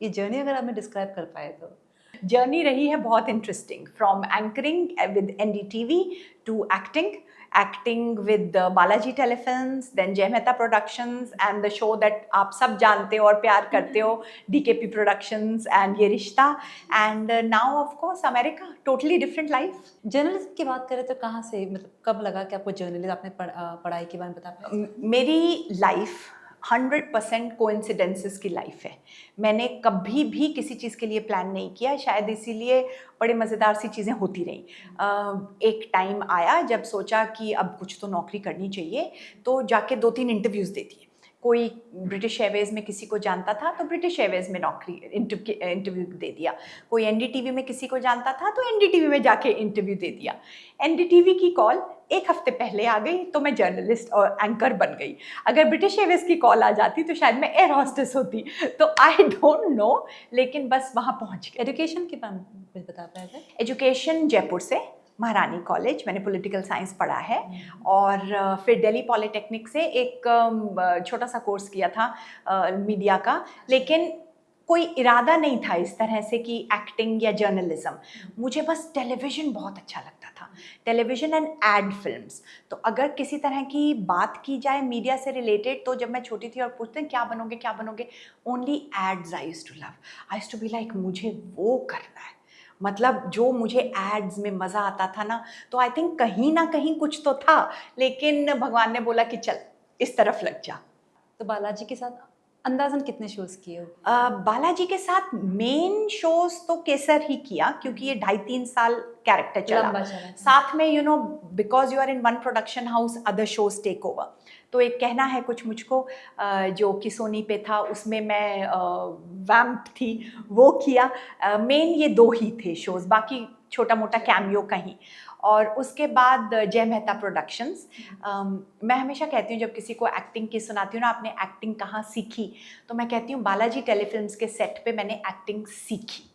ये जर्नी अगर आपने डिस्क्राइब कर पाए तो? जर्नी रही है बहुत interesting from anchoring with NDTV to acting with Balaji telefilms, then Jay Mehta productions and the show that आप सब जानते हो और प्यार करते हो, डीकेपी प्रोडक्शंस एंड ये रिश्ता, and now of course America, totally different life. Journalism की बात करें तो कहाँ से मतलब कब लगा कि आपको जर्नलिज्म आपने पढ़ाई के बारे में बता पाए? मेरी लाइफ 100% कोइंसिडेंसेस की लाइफ है। मैंने कभी भी किसी चीज़ के लिए प्लान नहीं किया, शायद इसीलिए बड़े मज़ेदार सी चीज़ें होती रहीं। एक टाइम आया जब सोचा कि अब कुछ तो नौकरी करनी चाहिए, तो जाके 2-3 इंटरव्यूज़ दे दिए। कोई ब्रिटिश एयरवेज़ में किसी को जानता था तो ब्रिटिश एयरवेज़ में नौकरी इंटरव्यू दे दिया। कोई एनडीटीवी में किसी को जानता था तो एनडीटीवी में जाके इंटरव्यू दे दिया। एनडीटीवी की कॉल 1 हफ्ते पहले आ गई तो मैं जर्नलिस्ट और एंकर बन गई। अगर ब्रिटिश एयरवेज़ की कॉल आ जाती तो शायद मैं एयर होस्टेस होती। तो आई डोंट नो, लेकिन बस वहाँ पहुँच गई। एजुकेशन के बारे में कुछ बता पाए थे? एजुकेशन जयपुर से, महारानी कॉलेज, मैंने पॉलिटिकल साइंस पढ़ा है, और फिर दिल्ली पॉलिटेक्निक से एक छोटा सा कोर्स किया था मीडिया का, लेकिन कोई इरादा नहीं था इस तरह से कि एक्टिंग या जर्नलिज्म। मुझे बस टेलीविज़न बहुत अच्छा लगता था, टेलीविज़न एंड एड फिल्म्स। तो अगर किसी तरह की बात की जाए मीडिया से रिलेटेड, तो जब मैं छोटी थी और पूछते हैं क्या बनोगे, only ads I used to love. I used to be like मुझे वो करना है, मतलब जो मुझे एड्स में मज़ा आता था ना, तो आई थिंक कहीं ना कहीं कुछ तो था, लेकिन भगवान ने बोला कि चल इस तरफ लग जा। तो बालाजी के साथ अंदाजन कितने शोज़ किए हो? बालाजी के साथ मेन शोज तो केसर ही किया, क्योंकि ये 2.5-3 साल कैरेक्टर चला। लंबा चला। साथ में because you are in one production house, other shows take over. तो एक कहना है कुछ मुझको, जो कि सोनी पे था, उसमें मैं वैम्प थी, वो किया। मेन ये 2 ही थे शोज, बाकी छोटा मोटा कैमियो कहीं। और उसके बाद जय मेहता प्रोडक्शंस। मैं हमेशा कहती हूँ जब किसी को एक्टिंग की सुनाती हूँ ना, आपने एक्टिंग कहाँ सीखी, तो मैं कहती हूँ बालाजी टेलीफिल्म्स के सेट पे मैंने एक्टिंग सीखी।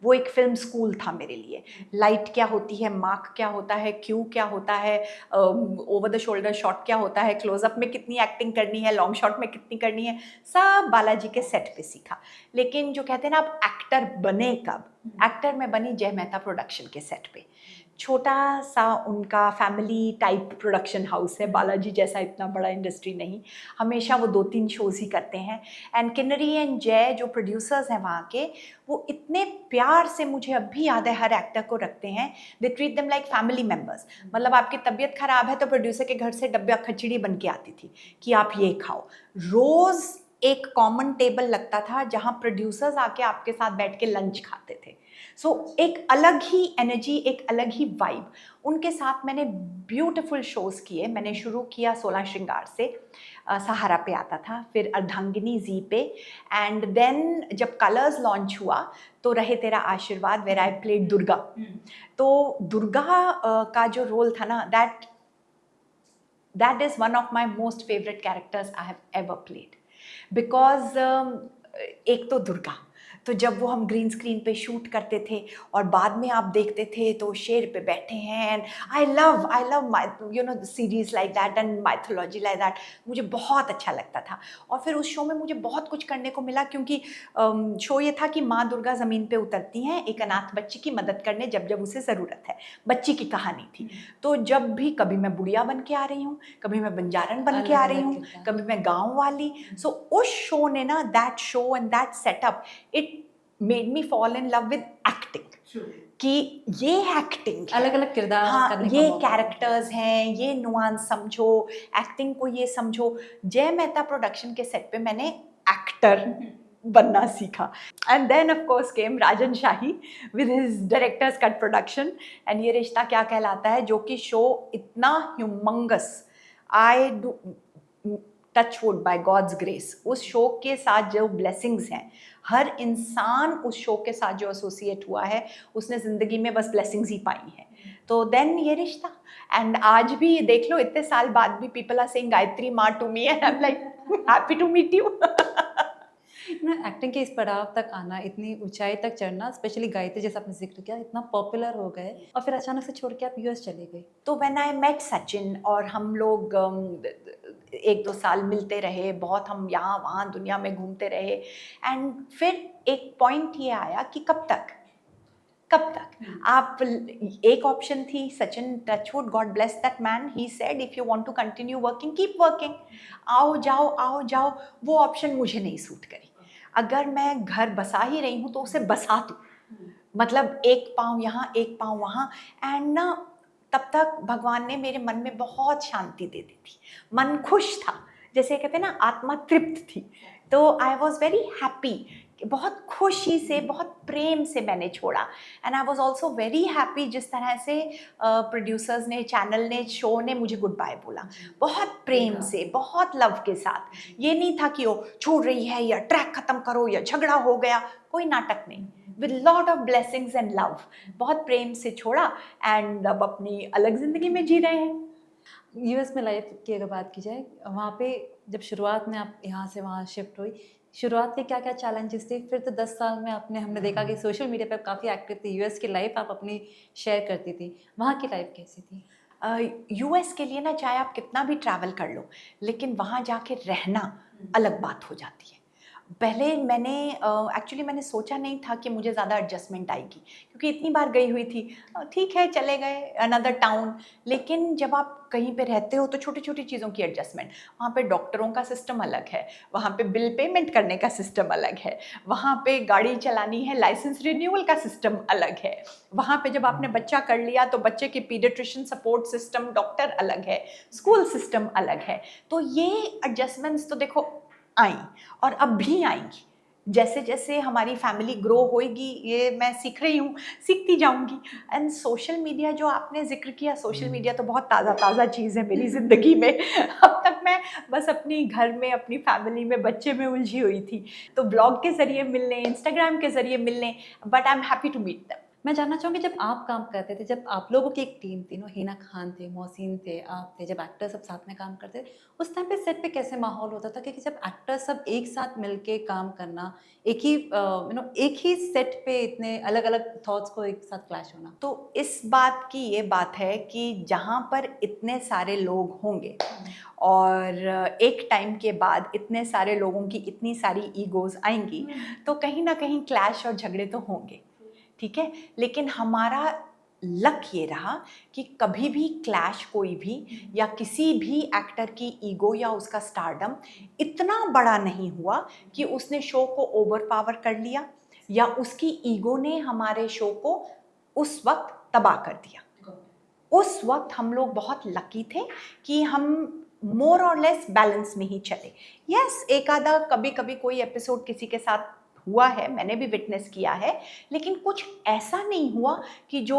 वो एक फिल्म स्कूल था मेरे लिए। लाइट क्या होती है, मार्क क्या होता है, क्यू क्या होता है, ओवर द शोल्डर शॉट क्या होता है, क्लोजअप में कितनी एक्टिंग करनी है, लॉन्ग शॉट में कितनी करनी है, सब बालाजी के सेट पे सीखा। लेकिन जो कहते हैं ना आप एक्टर बने कब, एक्टर मैं बनी जय मेहता प्रोडक्शन के सेट पे। छोटा सा उनका फैमिली टाइप प्रोडक्शन हाउस है, बालाजी जैसा इतना बड़ा इंडस्ट्री नहीं। हमेशा वो 2-3 शोज़ ही करते हैं। एंड किन्नरी एंड जय जो प्रोड्यूसर्स हैं वहाँ के, वो इतने प्यार से, मुझे अब भी याद है, हर एक्टर को रखते हैं। They treat them like family members. मतलब आपकी तबीयत खराब है तो प्रोड्यूसर के घर से डब्बा खिचड़ी बन के आती थी कि आप ये खाओ। रोज़ एक कॉमन टेबल लगता था जहाँ प्रोड्यूसर्स आके आपके साथ बैठ के लंच खाते थे। सो एक अलग ही एनर्जी, एक अलग ही वाइब। उनके साथ मैंने ब्यूटीफुल शोज़ किए। मैंने शुरू किया 16 श्रृंगार से, सहारा पे आता था, फिर अर्धांगिनी जी पे, एंड देन जब कलर्स लॉन्च हुआ तो रहे तेरा आशीर्वाद, वेर आई प्लेड दुर्गा। तो दुर्गा का जो रोल था ना, that is one of my most favourite characters I have ever played. Because एक तो दुर्गा, तो जब वो हम ग्रीन स्क्रीन पे शूट करते थे और बाद में आप देखते थे तो शेर पे बैठे हैं, and I love my series like that and mythology like that, मुझे बहुत अच्छा लगता था। और फिर उस शो में मुझे बहुत कुछ करने को मिला, क्योंकि शो ये था कि माँ दुर्गा ज़मीन पे उतरती हैं एक अनाथ बच्ची की मदद करने जब जब उसे ज़रूरत है। बच्ची की कहानी थी। तो जब भी, कभी मैं बुढ़िया बन के आ रही हूँ, कभी मैं बंजारन बन के आ रही हूँ, कभी मैं गाँव वाली। सो उस शो ने ना, that show and that setup, it made me fall in love with acting. कि ये एक्टिंग अलग अलग किरदार हाँ, करने का ये मौका। कैरेक्टर्स हैं, ये नुआंस समझो, एक्टिंग को ये समझो। जय मेहता प्रोडक्शन के सेट पे मैंने एक्टर बनना सीखा। And then of course came Rajan Shahi with his directors cut production and Yeh Rishta Kya Kehlata Hai, जो कि शो इतना humongous, I do touch wood by God's grace, उस शो के साथ जो ब्लेसिंग्स हैं, हर इंसान उस शो के साथ जो एसोसिएट हुआ है, उसने ज़िंदगी में बस ब्लेसिंग्स ही पाई हैं। तो देन ये रिश्ता, एंड आज भी देख लो, इतने साल बाद भी पीपल आर सेइंग गायत्री माँ to me, and I am like happy to meet you. ना एक्टिंग के इस पड़ाव तक आना, इतनी ऊंचाई तक चढ़ना, स्पेशली गायत्री जैसा आपने जिक्र किया, इतना पॉपुलर हो गए और फिर अचानक से छोड़ के आप यूएस चले गए। तो व्हेन आई मेट सचिन और हम लोग एक दो साल मिलते रहे, बहुत हम यहाँ वहाँ दुनिया में घूमते रहे। एंड फिर एक पॉइंट ये आया कि कब तक आप, एक ऑप्शन थी Sachin, touch wood, God bless that man, he said if you want to continue working keep working, आओ जाओ, वो ऑप्शन मुझे नहीं सूट करी। अगर मैं घर बसा ही रही हूँ तो उसे बसा दूँ, मतलब एक पाँव यहाँ एक पाँव वहाँ। एंड ना तब तक भगवान ने मेरे मन में बहुत शांति दे दी थी, मन खुश था, जैसे कहते हैं ना आत्मा तृप्त थी। तो आई वॉज वेरी हैप्पी, बहुत खुशी से, बहुत प्रेम से मैंने छोड़ा। And I was also very happy जिस तरह से प्रोड्यूसर्स ने, चैनल ने, शो ने मुझे गुड बाय बोला, बहुत प्रेम से, बहुत लव के साथ। ये नहीं था कि वो छोड़ रही है या ट्रैक खत्म करो या झगड़ा हो गया, कोई नाटक नहीं, with lot of blessings and love, बहुत प्रेम से छोड़ा। एंड अब अपनी अलग ज़िंदगी में जी रहे हैं। यूएस में लाइफ की अगर बात की जाए, वहाँ पे जब शुरुआत में आप यहाँ से वहाँ शिफ्ट हुई, शुरुआत के क्या क्या चैलेंजेस थे? फिर तो 10 साल में आपने, हमने देखा कि सोशल मीडिया पे आप काफ़ी एक्टिव थी, यूएस की लाइफ आप अपनी शेयर करती थी, वहाँ की लाइफ कैसी थी? यूएस के लिए ना चाहे आप कितना भी ट्रैवल कर लो, लेकिन वहाँ जाके रहना अलग बात हो जाती है। पहले मैंने एक्चुअली मैंने सोचा नहीं था कि मुझे ज़्यादा एडजस्टमेंट आएगी, क्योंकि इतनी बार गई हुई थी, ठीक है चले गए अनदर टाउन। लेकिन जब आप कहीं पे रहते हो तो छोटी छोटी चीज़ों की एडजस्टमेंट, वहाँ पे डॉक्टरों का सिस्टम अलग है, वहाँ पे बिल पेमेंट करने का सिस्टम अलग है, वहाँ पे गाड़ी चलानी है लाइसेंस रिन्यूअल का सिस्टम अलग है, वहाँ पे जब आपने बच्चा कर लिया तो बच्चे की पीडियाट्रिशियन सपोर्ट सिस्टम, डॉक्टर अलग है, स्कूल सिस्टम अलग है। तो ये एडजस्टमेंट्स तो देखो आई और अब भी आएंगी, जैसे जैसे हमारी फैमिली ग्रो होएगी, ये मैं सीख रही हूँ, सीखती जाऊँगी। एंड सोशल मीडिया जो आपने जिक्र किया, सोशल मीडिया तो बहुत ताज़ा चीज़ है मेरी ज़िंदगी में। अब तक मैं बस अपनी घर में, अपनी फैमिली में, बच्चे में उलझी हुई थी, तो ब्लॉग के ज़रिए मिल लें, इंस्टाग्राम के ज़रिए मिल लें, but I am happy to meet them. मैं जानना चाहूँगी, जब आप काम करते थे, जब आप लोगों की एक टीम थी ना, हिना खान थे, मोहसिन थे, आप थे, जब एक्टर सब साथ में काम करते थे, उस टाइम पे सेट पे कैसे माहौल होता था? क्योंकि जब एक्टर सब एक साथ मिलके काम करना, एक ही एक ही सेट पे इतने अलग अलग थॉट्स को एक साथ क्लैश होना। तो इस बात की ये बात है कि जहाँ पर इतने सारे लोग होंगे और एक टाइम के बाद इतने सारे लोगों की इतनी सारी ईगोज़ आएंगी, तो कहीं ना कहीं क्लैश और झगड़े तो होंगे, ठीक है। लेकिन हमारा लक ये रहा कि कभी भी क्लैश कोई भी या किसी भी एक्टर की ईगो या उसका स्टारडम इतना बड़ा नहीं हुआ कि उसने शो को ओवर पावर कर लिया या उसकी ईगो ने हमारे शो को उस वक्त तबाह कर दिया। उस वक्त हम लोग बहुत लकी थे कि हम मोर और लेस बैलेंस में ही चले। यस, एक आधा कभी कभी कोई एपिसोड किसी के साथ हुआ है, मैंने भी विटनेस किया है, लेकिन कुछ ऐसा नहीं हुआ कि जो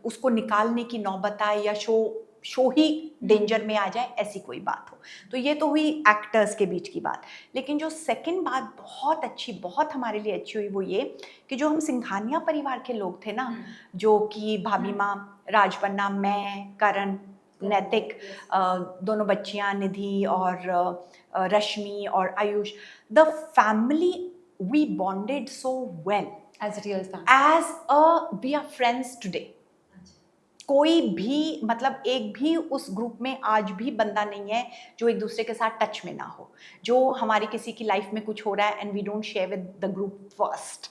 उसको निकालने की नौबत आए या शो ही डेंजर में आ जाए, ऐसी कोई बात हो। तो ये तो हुई एक्टर्स के बीच की बात। लेकिन जो सेकंड बात बहुत अच्छी, बहुत हमारे लिए अच्छी हुई, वो ये कि जो हम सिंघानिया परिवार के लोग थे ना, जो कि भाभी माँ, राजपन्ना, मैं, करण, नैतिक, दोनों बच्चियाँ निधि और रश्मि और Ayush, the family, we bonded so well as a real family, as we are friends today. कोई भी, मतलब एक भी उस ग्रुप में आज भी बंदा नहीं है जो एक दूसरे के साथ टच में ना हो, जो हमारी किसी की लाइफ में कुछ हो रहा है and we don't share with the group first.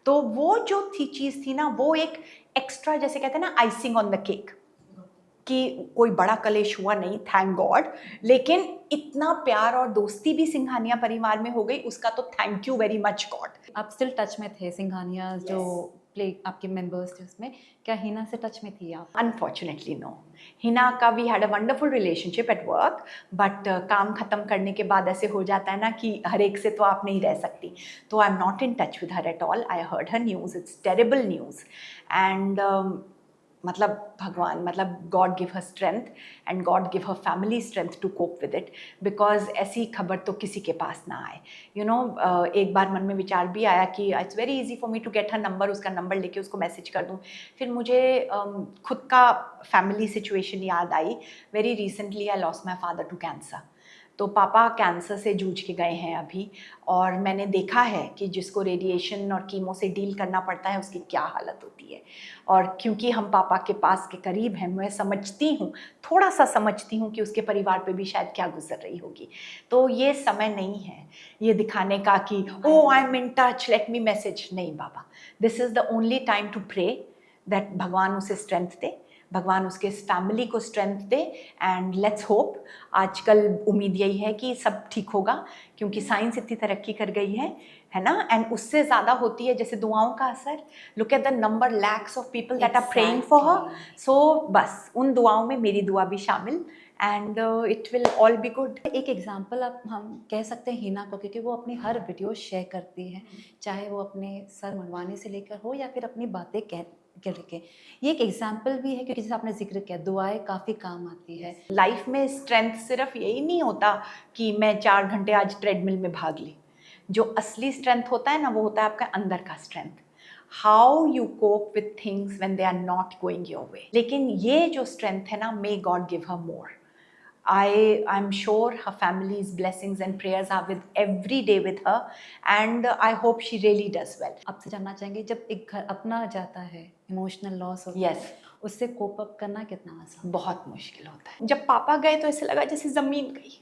तो वो जो थी चीज़ थी ना, वो एक एक्स्ट्रा, जैसे कहते हैं ना, आइसिंग ऑन द केक, कि कोई बड़ा कलेश हुआ नहीं, थैंक गॉड, लेकिन इतना प्यार और दोस्ती भी सिंघानिया परिवार में हो गई, उसका तो thank you very much God. आप स्टिल टच में थे सिंघानिया जो प्ले आपके मेंबर्स थे उसमें, क्या हिना से टच में थी आप? Unfortunately no. हिना का we had a wonderful relationship at work, but काम खत्म करने के बाद ऐसे हो जाता है ना कि हर एक से तो आप नहीं रह सकती, तो I am not in touch with her at all. I heard her news, it's terrible news, and मतलब भगवान, मतलब God give her strength and God give her family strength to cope with it, because ऐसी खबर तो किसी के पास ना आए। यू नो, एक बार मन में विचार भी आया कि it's very easy for me to get her number, उसका नंबर लेके उसको मैसेज कर दूँ। फिर मुझे खुद का फैमिली सिचुएशन याद आई। Very recently I lost my father to cancer, तो पापा कैंसर से जूझ के गए हैं अभी, और मैंने देखा है कि जिसको रेडिएशन और कीमो से डील करना पड़ता है उसकी क्या हालत होती है। और क्योंकि हम पापा के पास के करीब हैं, मैं समझती हूँ, थोड़ा सा समझती हूँ कि उसके परिवार पे भी शायद क्या गुजर रही होगी। तो ये समय नहीं है ये दिखाने का कि oh I am in touch, let me message. नहीं बाबा, this is the only time to pray that भगवान उसे स्ट्रेंथ दे, भगवान उसके फैमिली को स्ट्रेंथ दे, एंड लेट्स होप। आजकल उम्मीद यही है कि सब ठीक होगा, क्योंकि साइंस इतनी तरक्की कर गई है ना। एंड उससे ज़्यादा होती है जैसे दुआओं का असर। Look at the number lakhs of people that are praying for her. So बस उन दुआओं में मेरी दुआ भी शामिल, and it will all be good. एक एग्जांपल आप हम कह सकते हैं हिना को, क्योंकि वो अपनी हर वीडियो शेयर करती है, चाहे वो अपने सर मनवाने से लेकर हो या फिर अपनी बातें कह के। ये एक एग्जांपल भी है, क्योंकि जैसे आपने जिक्र किया दुआएं काफ़ी काम आती है। लाइफ में स्ट्रेंथ सिर्फ यही नहीं होता कि मैं 4 घंटे आज ट्रेडमिल में भाग ली। जो असली स्ट्रेंथ होता है ना, वो होता है आपका अंदर का strength, how you cope with things when they are not going your way. लेकिन ये जो स्ट्रेंथ है ना, may God give her more. I'm sure her family's blessings and prayers are with every day with her, and I hope she really does well. आपसे जानना चाहेंगे, जब एक घर अपना जाता है, इमोशनल लॉस होता Yes. है, उससे कोप अप करना कितना आसान? बहुत मुश्किल होता है। जब पापा गए तो ऐसे लगा जैसे ज़मीन गई।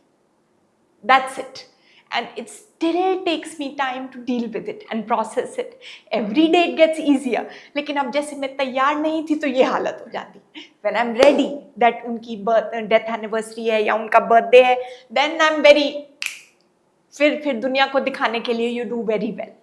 That's it. And it still takes me time to deal with it and process it. Every day it gets easier. लेकिन अब जैसे मैं तैयार नहीं थी तो ये हालत हो जाती। When I'm ready that उनकी डेथ एनिवर्सरी है या उनका बर्थडे है, then I'm very फिर दुनिया को दिखाने के लिए you do very well.